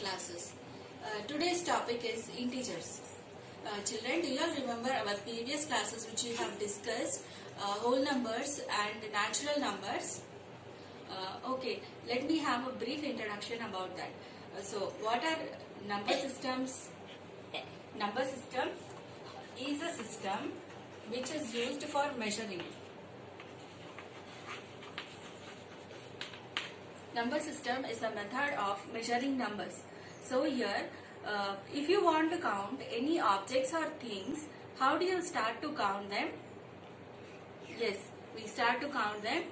classes. Today's topic is integers. Children, do you all remember our previous classes which we have discussed whole numbers and natural numbers? Okay, let me have a brief introduction about that. So, what are number systems? Number system is a system which is used for measuring. Number system is a method of measuring numbers. So here, if you want to count any objects or things, how do you start to count them? Yes, we start to count them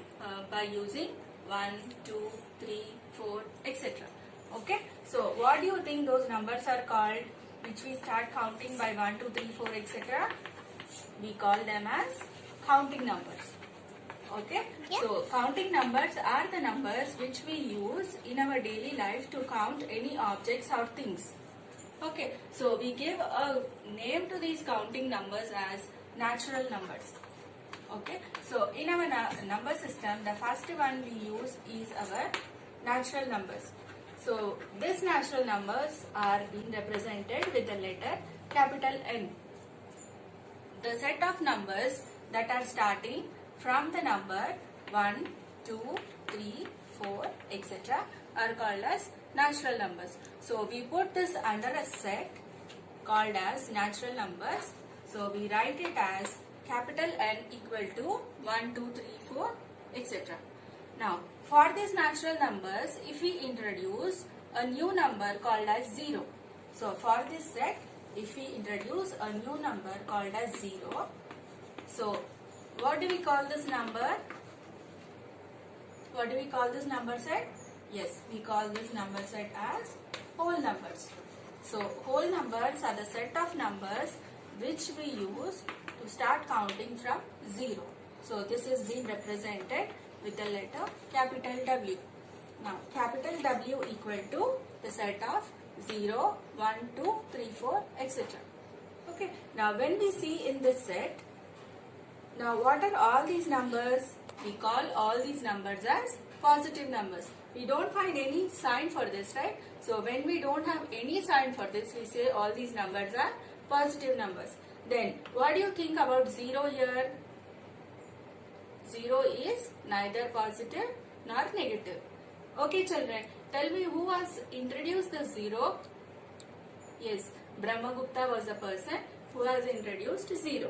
by using 1, 2, 3, 4, etc. Okay, so what do you think those numbers are called which we start counting by 1, 2, 3, 4, etc.? We call them as counting numbers. Okay, yeah. So counting numbers are the numbers which we use in our daily life to count any objects or things. Okay, so we give a name to these counting numbers as natural numbers. Okay, so in our number system, the first one we use is our natural numbers. So these natural numbers are being represented with the letter capital N. The set of numbers that are starting from the number 1, 2, 3, 4, etc. are called as natural numbers. So we put this under a set called as natural numbers. So we write it as capital N equal to 1, 2, 3, 4, etc. Now for these natural numbers, if we introduce a new number called as 0. So for this set, if we introduce a new number called as 0, so what do we call this number? What do we call this number set? Yes, we call this number set as whole numbers. So whole numbers are the set of numbers which we use to start counting from 0. So this is being represented with the letter capital W. Now capital W equal to the set of 0, 1, 2, 3, 4, etc. Okay. Now when we see in this set, now what are all these numbers? We call all these numbers as positive numbers. We don't find any sign for this, right? So when we don't have any sign for this, we say all these numbers are positive numbers. Then what do you think about 0 here? 0 is neither positive nor negative. Okay children, tell me who has introduced the 0? Yes, Brahmagupta was the person who has introduced 0.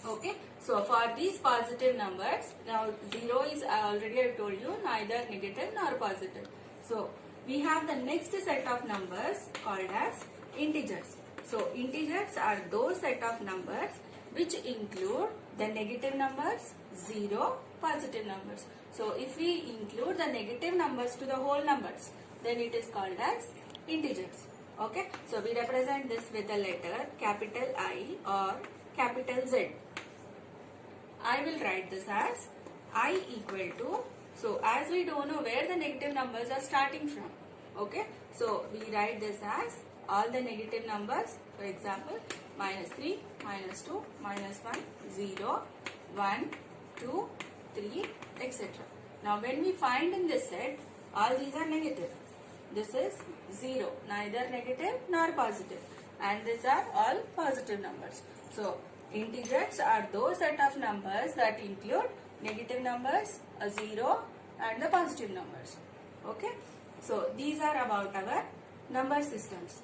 Okay, so for these positive numbers, now 0 is already I told you neither negative nor positive. So we have the next set of numbers called as integers. So integers are those set of numbers which include the negative numbers, 0, positive numbers. So if we include the negative numbers to the whole numbers, then it is called as integers. Okay, so we represent this with the letter capital I or capital Z. I will write this as I equal to, so as we don't know where the negative numbers are starting from. Okay, so we write this as all the negative numbers, for example, -3, -2, -1, 0, 1, 2, 3, etc. Now when we find in this set, all these are negative. This is 0, neither negative nor positive, and these are all positive numbers. So integers are those set of numbers that include negative numbers, a 0 and the positive numbers. Okay, so these are about our number systems.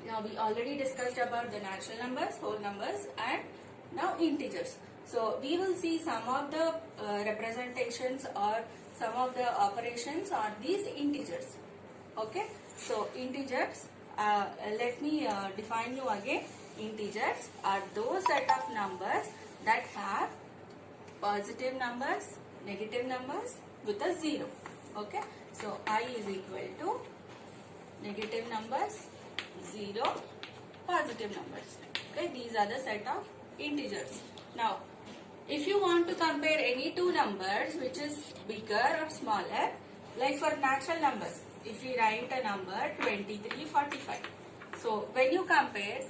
Now we already discussed about the natural numbers, whole numbers, and now integers. So we will see some of the representations or some of the operations on these integers. Okay, so integers, let me define you again. Integers are those set of numbers that have positive numbers, negative numbers with a 0. Okay, so I is equal to negative numbers, 0, positive numbers. Okay, these are the set of integers. Now if you want to compare any two numbers which is bigger or smaller, like for natural numbers, if we write a number 2345, so when you compare,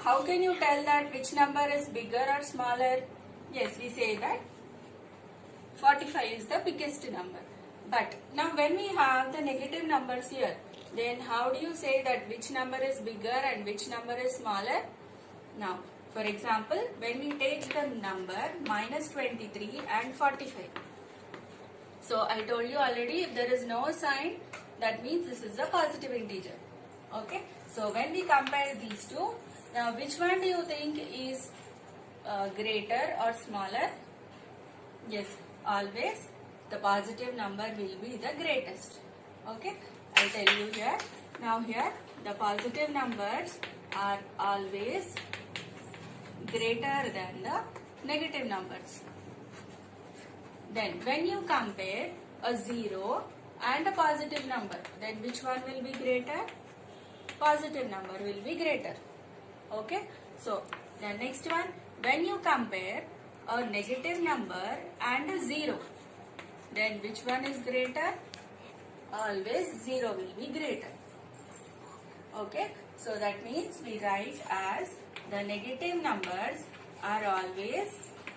how can you tell that which number is bigger or smaller? Yes, we say that 45 is the biggest number. But now when we have the negative numbers here, then how do you say that which number is bigger and which number is smaller? Now, for example, when we take the number minus 23 and 45. So, I told you already, if there is no sign, that means this is a positive integer. Okay. So, when we compare these two, now which one do you think is greater or smaller? Yes, always the positive number will be the greatest. Okay. I'll tell you here. Now here the positive numbers are always greater than the negative numbers. Then when you compare a 0 and a positive number, then which one will be greater? Positive number will be greater. Okay. So the next one, when you compare a negative number and a 0, then which one is greater? Always 0 will be greater. Okay. So that means we write as the negative numbers are always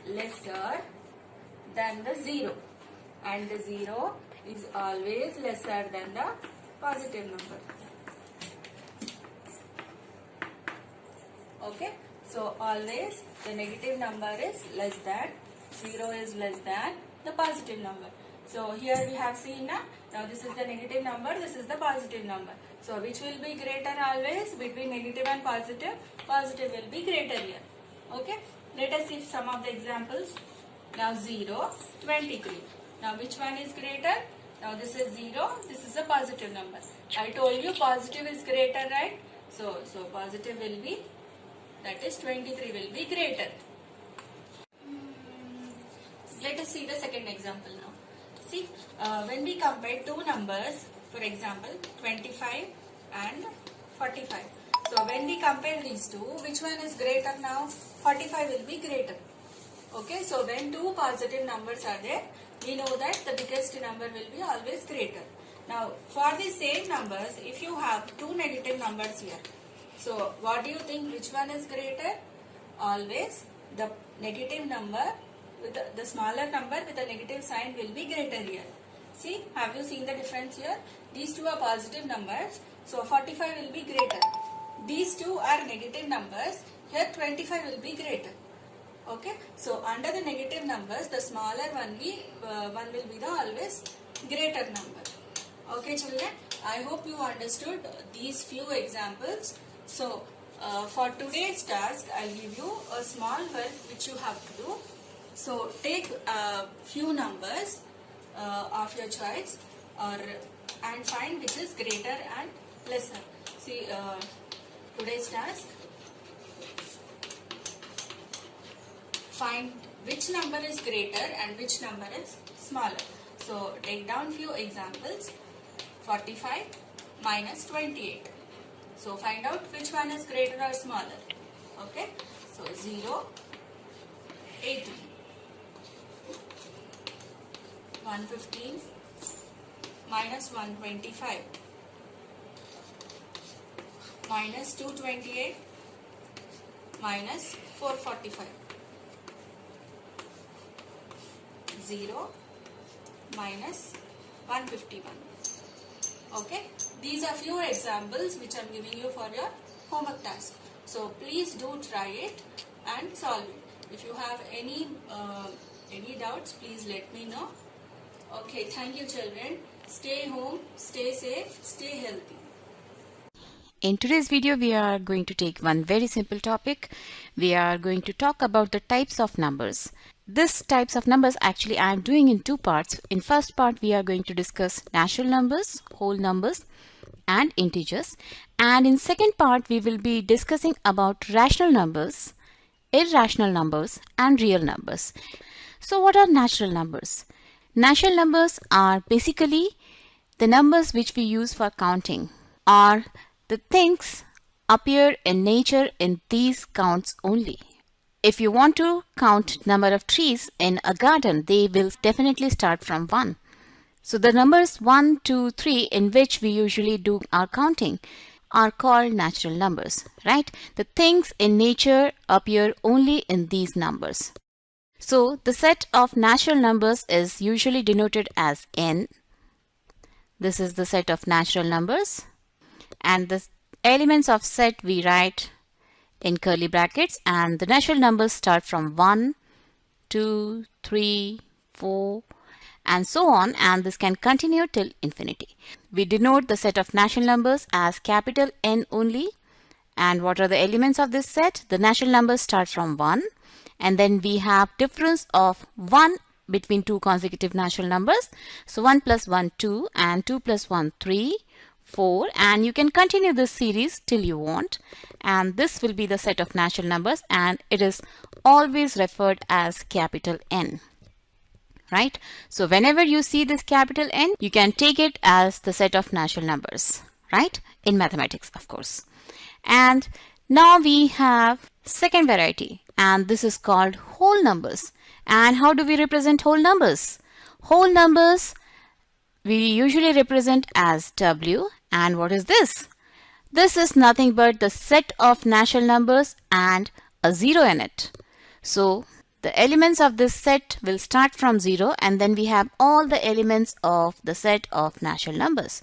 lesser than the 0, and the 0 is always lesser than the positive number. Okay. So always the negative number is less than, 0 is less than the positive number. So here we have seen now this is the negative number, this is the positive number. So which will be greater always between negative and positive? Positive will be greater here. Okay. Let us see some of the examples. Now 0, 23. Now which one is greater? Now this is 0, this is a positive number. I told you positive is greater, right? So positive will be, that is 23 will be greater. Let us see the second example now. See, when we compare two numbers, for example 25 and 45. So when we compare these two, which one is greater now? 45 will be greater. Okay, so when two positive numbers are there, we know that the biggest number will be always greater. Now for the same numbers, if you have two negative numbers here, so what do you think, which one is greater? Always the negative number with the smaller number with a negative sign will be greater here. See, have you seen the difference here? These two are positive numbers, so 45 will be greater. These two are negative numbers, here 25 will be greater. Okay, so under the negative numbers, the smaller one will be the always greater number. Okay children, I hope you understood these few examples. So for today's task, I'll give you a small work which you have to do. So take a few numbers of your choice and find which is greater and lesser. See today's task. Find which number is greater and which number is smaller. So take down few examples. 45 minus 28. So find out which one is greater or smaller. Okay. So 0, 18. 115 minus 125 minus 228 minus 445. 0 minus 151. Okay, these are few examples which I am giving you for your homework task. So please do try it and solve it. If you have any doubts, please let me know. Okay, thank you children. Stay home, stay safe, stay healthy. In today's video, we are going to take one very simple topic. We are going to talk about the types of numbers. This types of numbers actually I am doing in two parts. In first part, we are going to discuss natural numbers, whole numbers and integers. And in second part, we will be discussing about rational numbers, irrational numbers and real numbers. So what are natural numbers? Natural numbers are basically the numbers which we use for counting, or the things appear in nature in these counts only. If you want to count number of trees in a garden, they will definitely start from 1. So the numbers 1, 2, 3 in which we usually do our counting are called natural numbers, right? The things in nature appear only in these numbers. So the set of natural numbers is usually denoted as n. This is the set of natural numbers. and the elements of set we write in curly brackets, and the natural numbers start from 1, 2, 3, 4, and so on, and this can continue till infinity. We denote the set of natural numbers as capital N only. And what are the elements of this set? The natural numbers start from 1, and then we have difference of 1 between two consecutive natural numbers. So 1 plus 1, 2, and 2 plus 1, 3, 4, and you can continue this series till you want, and this will be the set of natural numbers, and it is always referred as capital N. Right? So whenever you see this capital N, you can take it as the set of natural numbers, right? In mathematics, of course. And now we have second variety, and this is called whole numbers. And how do we represent whole numbers? Whole numbers we usually represent as W. And what is this? This is nothing but the set of natural numbers and a 0 in it. So the elements of this set will start from 0, and then we have all the elements of the set of natural numbers.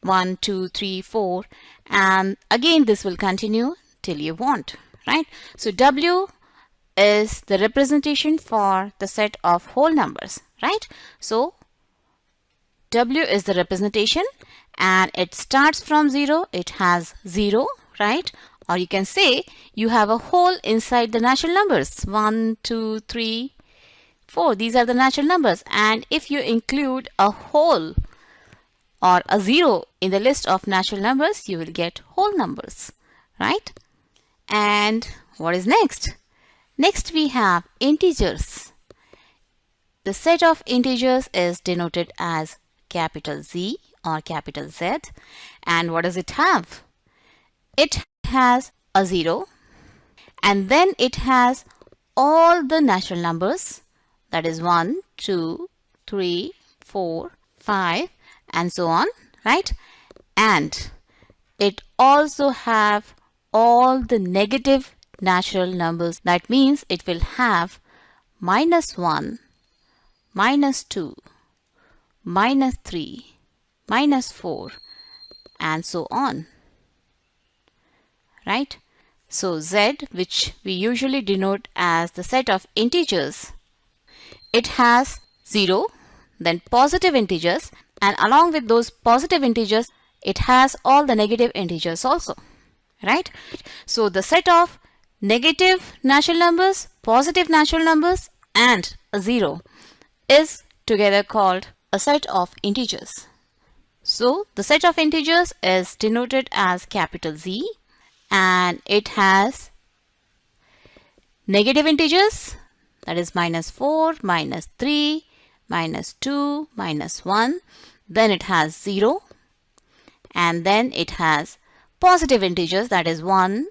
1, 2, 3, 4, and again this will continue till you want, right? So W is the representation for the set of whole numbers, right? So W is the representation, and it starts from 0, it has 0, right? Or you can say you have a whole inside the natural numbers. 1, 2, 3, 4. These are the natural numbers. And if you include a whole or a 0 in the list of natural numbers, you will get whole numbers, right? And what is next? Next we have integers. The set of integers is denoted as capital Z or capital Z. And what does it have? It has a 0, and then it has all the natural numbers, that is 1, 2, 3, 4, 5, and so on, right? And it also have all the negative natural numbers. That means it will have -1, -2, -3, -4, and so on. Right? So Z, which we usually denote as the set of integers, it has 0, then positive integers, and along with those positive integers, it has all the negative integers also, right? So the set of negative natural numbers, positive natural numbers, and a 0 is together called a set of integers. So the set of integers is denoted as capital Z, and it has negative integers, that is -4, -3, -2, -1. Then it has 0, and then it has positive integers, that is 1,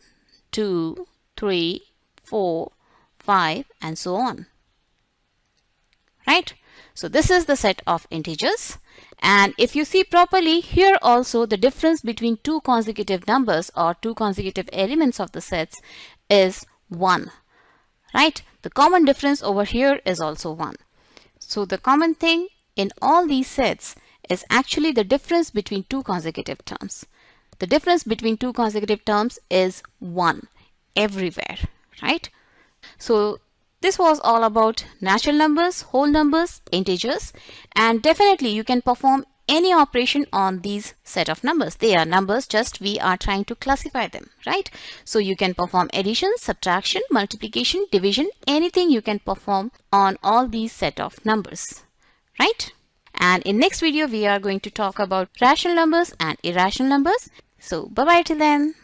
2, 3, 4, 5, and so on. Right? So this is the set of integers. And if you see properly, here also the difference between two consecutive numbers or two consecutive elements of the sets is 1. Right? The common difference over here is also 1. So the common thing in all these sets is actually the difference between two consecutive terms. The difference between two consecutive terms is 1 everywhere, right? So this was all about natural numbers, whole numbers, integers, and definitely you can perform any operation on these set of numbers. They are numbers, just we are trying to classify them, right? So you can perform addition, subtraction, multiplication, division, anything you can perform on all these set of numbers, right? And in next video, we are going to talk about rational numbers and irrational numbers. So bye-bye till then.